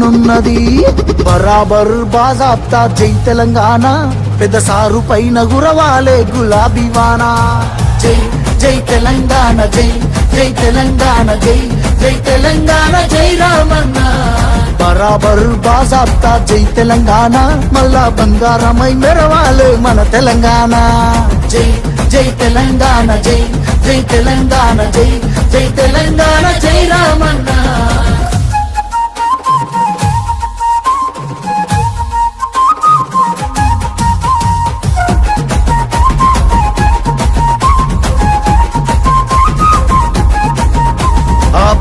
ఉన్నది బరాబర్ బాజాబ్తా జై తెలంగాణ పెద్ద సారు పైన గురవాలే గులాబీ వానా జై జై తెలంగాణ జై జై తెలంగాణ జై జై తెలంగాణ జై రామన్న బరాబర్ బాజాబ్తా జై తెలంగాణ మళ్ళా బంగారమై మెరవాలే మన తెలంగాణ జై జై తెలంగాణ జై జై తెలంగాణ జై జై తెలంగాణ జై రామన్న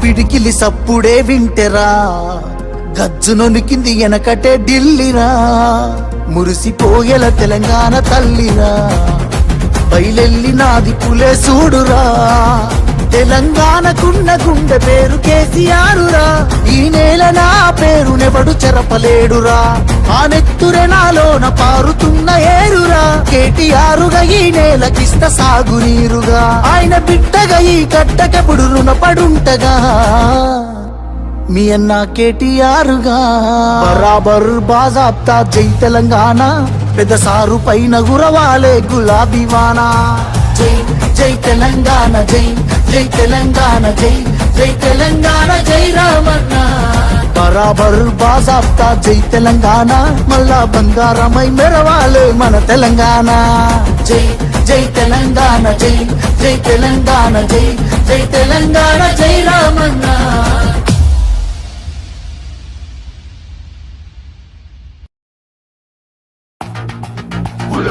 పిడికిలి సప్పుడే వింటెరా గజ్జునొనికింది వెనకటే ఢిల్లీరా మురిసిపోయేల తెలంగాణ తల్లిరా బయలెల్లినాది పులే చూడురా తెలంగాణకున్న గుండె పేరు కేసీఆరురా ఈ నేల నా పేరునెవడు చెరపలేడురా ఆ నెత్తురె నాలోన పారుతున్న ఏరురా కేటీఆరుగా ఈ నేలకిస్త సాగునీరుగా ఆయన బిడ్డగా ఈ గడ్డకెప్పుడు రుణపడుంటగా మీ అన్న కేటీఆరుగా బరాబర్ బాజాబ్తా జై తెలంగాణ పెద్ద సారు పైన గురవాలే గులాబీ వానా జై జై తెలంగాణ జై జై తెలంగాణ జై జై తెలంగాణ జై రామన్న బరాబర్ బాజాబ్తా జై తెలంగాణ మళ్ళా బంగారమై మెరవాలే మన తెలంగాణ జై జై తెలంగాణ జై జై తెలంగాణ జై జై తెలంగాణ జై రామన్న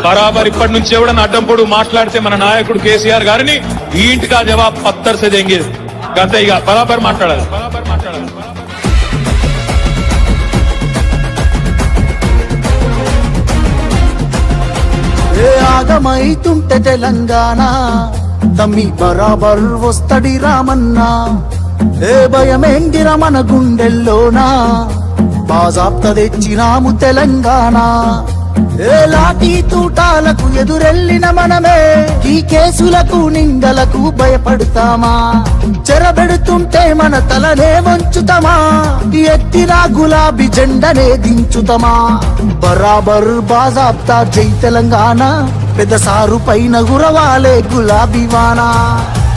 బరాబర్ ఇప్పటి నుంచి ఎవడన్నా అడ్డంపొడు మాట్లాడితే మన నాయకుడు కేసీఆర్ గారిని ఈ ఇంటికా జవాబ్ పత్తర్ సే దేంగే గంతే ఇక బరాబర్ మాట్లాడాలి ఆగమైతుంటే తెలంగాణ తమ్మి బరాబర్ వస్తడి రామన్నా ఏ భయమేందిర మన గుండెల్లోనా బాజాబ్తా తెచ్చినాము తెలంగాణ ఏ లాఠీ తూటాలకు ఎదురెళ్ళిన మనమే ఈ కేసులకు నిందలకు భయపడతామా చెరబెడుతుంటే మన తలనే వంచుతామా ఎత్తిన గులాబీ జెండనే దించుతామా బరాబర్ బాజాబ్తా జై తెలంగాణ పెద్ద సారు పైన గురవాలే గులాబీ వానా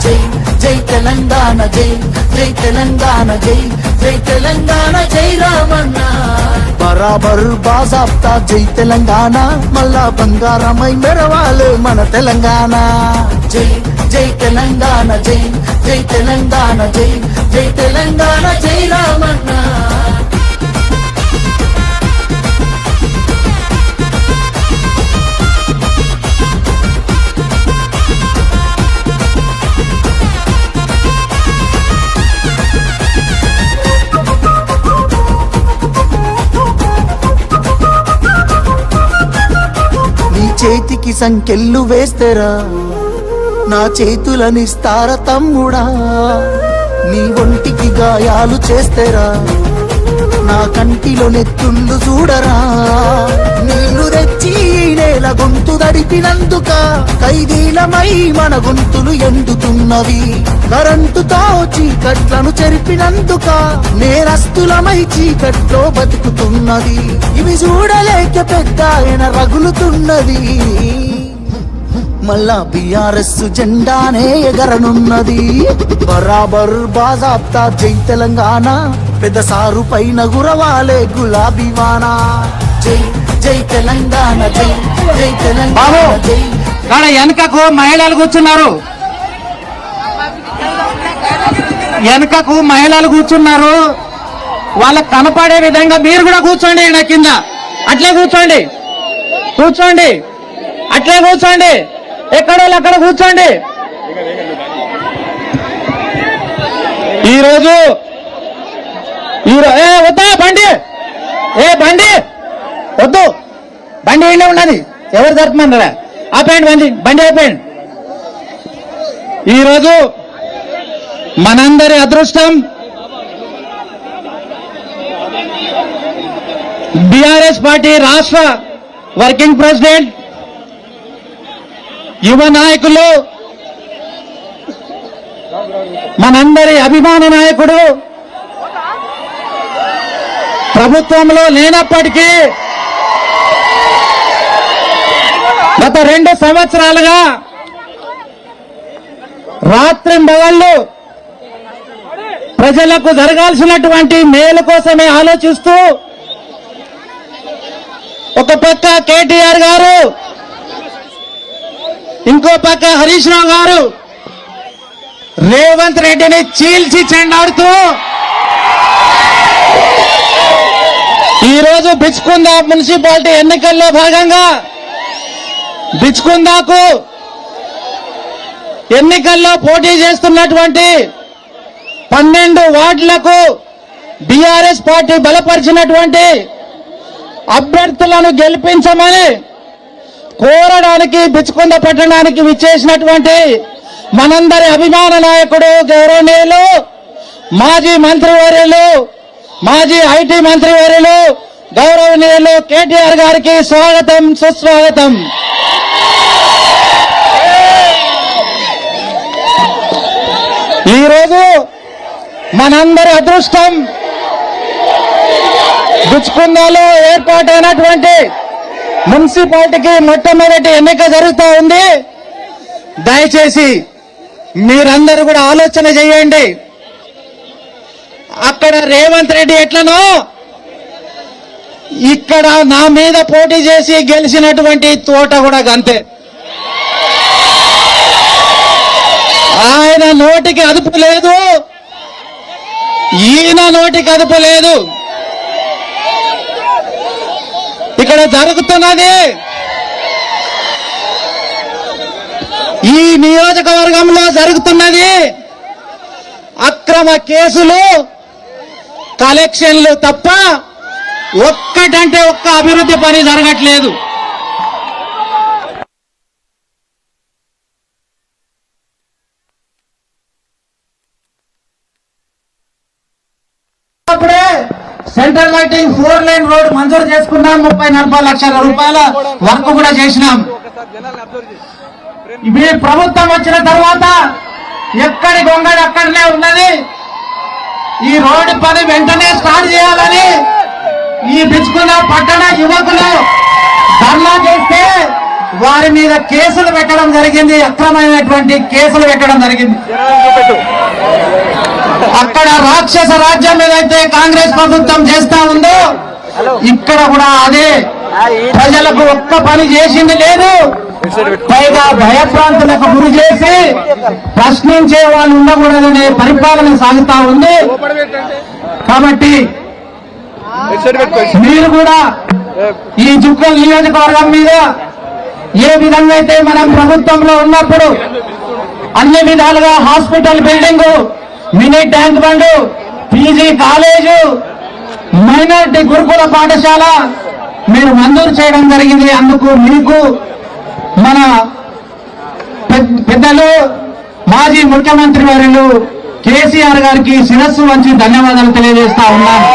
జై జై తెలంగాణ జై జై తెలంగాణ జై జై తెలంగాణ జై రామన్న బరాబర్ బాజాబ్తా జై తెలంగాణ మళ్ళా బంగారమై మెరవాలే మన తెలంగాణ జై జై తెలంగాణ జై జై తెలంగాణ జై జై తెలంగాణ జై రామన్న చేతికి సంకెళ్ళు వేస్తేరా నా చేతులనిస్తార తమ్ముడా నీ ఒంటికి గాయాలు చేస్తేరా నా కంటిలో నెత్తుళ్ళు చూడరా నీళ్లు తెచ్చి నేల గొంతు దడిపినందుక ఖైదీలమై మన గొంతులు ఎండుతున్నవి కరెంటుతో చీకట్లను చెరిపినందుక నేరస్తులమై చీకట్లో బతుకుతున్నది ఇవి చూడలేక పెద్ద ఆయన రగులుతున్నది మళ్ళా బీఆర్ఎస్ జెండానే ఎగరనున్నది బరాబర్ బాజాబ్తా జై తెలంగాణ పెద్ద సారు పైన గురవాలే గులాబీ వానా జై జై తెలంగాణ జై జై తెలంగాణ జై వెనకకు మహిళలు కూర్చున్నారు వెనకకు మహిళలు కూర్చున్నారు వాళ్ళకు కనపడే విధంగా మీరు కూడా కూర్చోండి నా కింద అట్లే కూర్చోండి కూర్చోండి అట్లే కూర్చోండి ఎక్కడో అక్కడ కూర్చోండి ఈరోజు వద్దా బండి బండి వద్దు బండి ఏంటో ఉన్నది ఎవరు జరుపుమన్నారా ఆపేయండి బండి ఆపేయండి ఈరోజు మనందరి అదృష్టం బీఆర్ఎస్ పార్టీ రాష్ట్ర వర్కింగ్ ప్రెసిడెంట్ యువ నాయకులు మనందరి అభిమాన నాయకుడు ప్రభుత్వంలో లేనప్పటికీ గత 2 సంవత్సరాలుగా రాత్రింబగళ్ళు ప్రజలకు జరగాల్సినటువంటి మేలు కోసమే ఆలోచిస్తూ ఒక పక్క కేటీఆర్ గారు, ఇంకో పక్క హరీష్ రావు గారు రేవంత్ రెడ్డిని చీల్చి చెండాడుతూ ఈరోజు బిచ్కుందా మున్సిపాలిటీ ఎన్నికల్లో భాగంగా బిచ్కుందాకు ఎన్నికల్లో పోటీ చేస్తున్నటువంటి 12 వార్డులకు బీఆర్ఎస్ పార్టీ బలపరిచినటువంటి అభ్యర్థులను గెలిపించమని కోరడానికి బిచ్కుంద పట్టణానికి విచ్చేసినటువంటి మనందరి అభిమాన నాయకుడు గౌరవనీయులు మాజీ మంత్రివర్యులు, మాజీ ఐటీ మంత్రివర్యులు గౌరవనీయులు కేటీఆర్ గారికి స్వాగతం, సుస్వాగతం. ఈరోజు మనందరి అదృష్టం బిచ్కుందాలో ఏర్పాటైనటువంటి మున్సిపాలిటీకి మొట్టమొదటి ఎన్నిక జరుగుతూ ఉంది. దయచేసి మీరందరూ కూడా ఆలోచన చేయండి. అక్కడ రేవంత్ రెడ్డి ఎట్లనో ఇక్కడ నా మీద పోటీ చేసి గెలిచినటువంటి తోట కూడా గంతే. ఆయన నోటికి అదుపు లేదు, ఈయన నోటికి అదుపు లేదు. ఇక్కడ జరుగుతున్నది ఈ నియోజకవర్గంలో జరుగుతున్నది అక్రమ కేసులు, కలెక్షన్లు తప్ప ఒక్కటంటే ఒక్క అభివృద్ధి పని జరగట్లేదు. అప్పుడే సెంట్రల్ లైటింగ్ 4 లైన్ రోడ్ మంజూరు చేసుకున్నాం. 30-40 లక్షల రూపాయల వర్క్ కూడా చేసినాం. ఇవి ప్రభుత్వం వచ్చిన తర్వాత ఎక్కడి గొంగడి అక్కడనే ఉన్నది. ఈ రోడ్డు పని వెంటనే స్టార్ట్ చేయాలని ఈ బిచ్కుంద పట్టణ యువకులు ధర్నా చేస్తే వారి మీద కేసులు పెట్టడం జరిగింది, అక్రమైనటువంటి కేసులు పెట్టడం జరిగింది. అక్కడ రాక్షస రాజ్యం ఏదైతే కాంగ్రెస్ ప్రభుత్వం చేస్తా ఉందో ఇక్కడ కూడా అదే. ప్రజలకు ఒక్క పని చేసింది లేదు, పైగా భయభ్రాంతులకు గురి చేసి ప్రశ్నించే వాళ్ళు ఉండకూడదనే పరిపాలన సాగుతా ఉంది. కాబట్టి మీరు కూడా ఈ జుక్కల్ నియోజకవర్గం మీద ఏ విధంగా అయితే మనం ప్రభుత్వంలో ఉన్నప్పుడు అన్ని విధాలుగా hospital building, mini tank bund, PG college, minority గురుకుల పాఠశాల మీరు మంజూరు చేయడం జరిగింది. అందుకు మీకు మన పెద్దలు మాజీ ముఖ్యమంత్రి వర్యులు కేసీఆర్ గారికి శిరస్సు వంచి ధన్యవాదాలు తెలియజేస్తా ఉన్నాను.